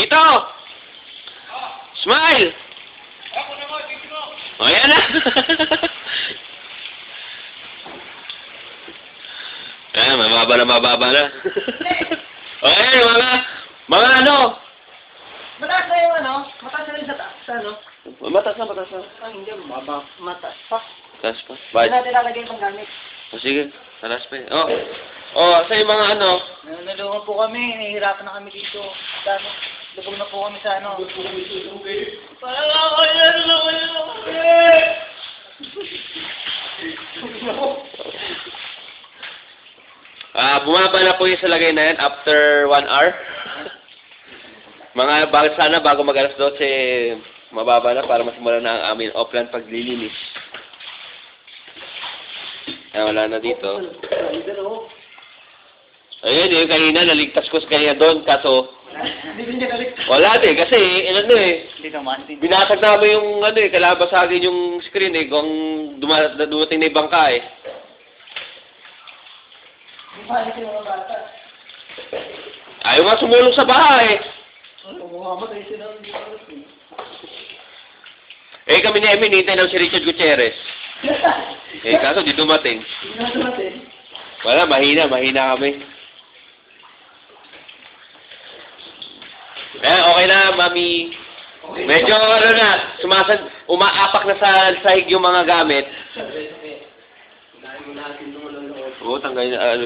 Dito! Smile! O, yan na! Ayan, mababa na. O, ayan, mga ano? Mataas na yung ano? Mataas na rin sa taas, ano? Mataas na. Ay, hindi, mababa. Mataas pa. Taas pa. Hindi Bakit? natin lalagay pang gamit. O, sige. Taas pa eh. Sa yung mga ano? Nalungan po kami, nahihirapan na kami dito. Dami. Lubog na po kami sa ano. Bumaba na po yung sa lagay na yan after 1 hour. Sana bago mag alas 12, mababa na para masimulan na ang aming offline paglilinis. Wala na dito. Ayun, yung kanina, naligtas ko sa kanina doon, kaso Hindi niya galit. wala din, kasi Hindi naman. binasag namin yung kalabasagin yung screen kung dumating na yung bangka Hindi pa rin yung mga bata. Ayaw nga sumulong sa bahay. Mamatay sila ng virus. Kami ni Emmy, nintay lang si Richard Gutierrez. Kaso di dumating. Hindi na dumating. Wala, mahina kami. Okay na, Mami. Medyo umaapak na sa sahig yung mga gamit. Oo, tanggalin na,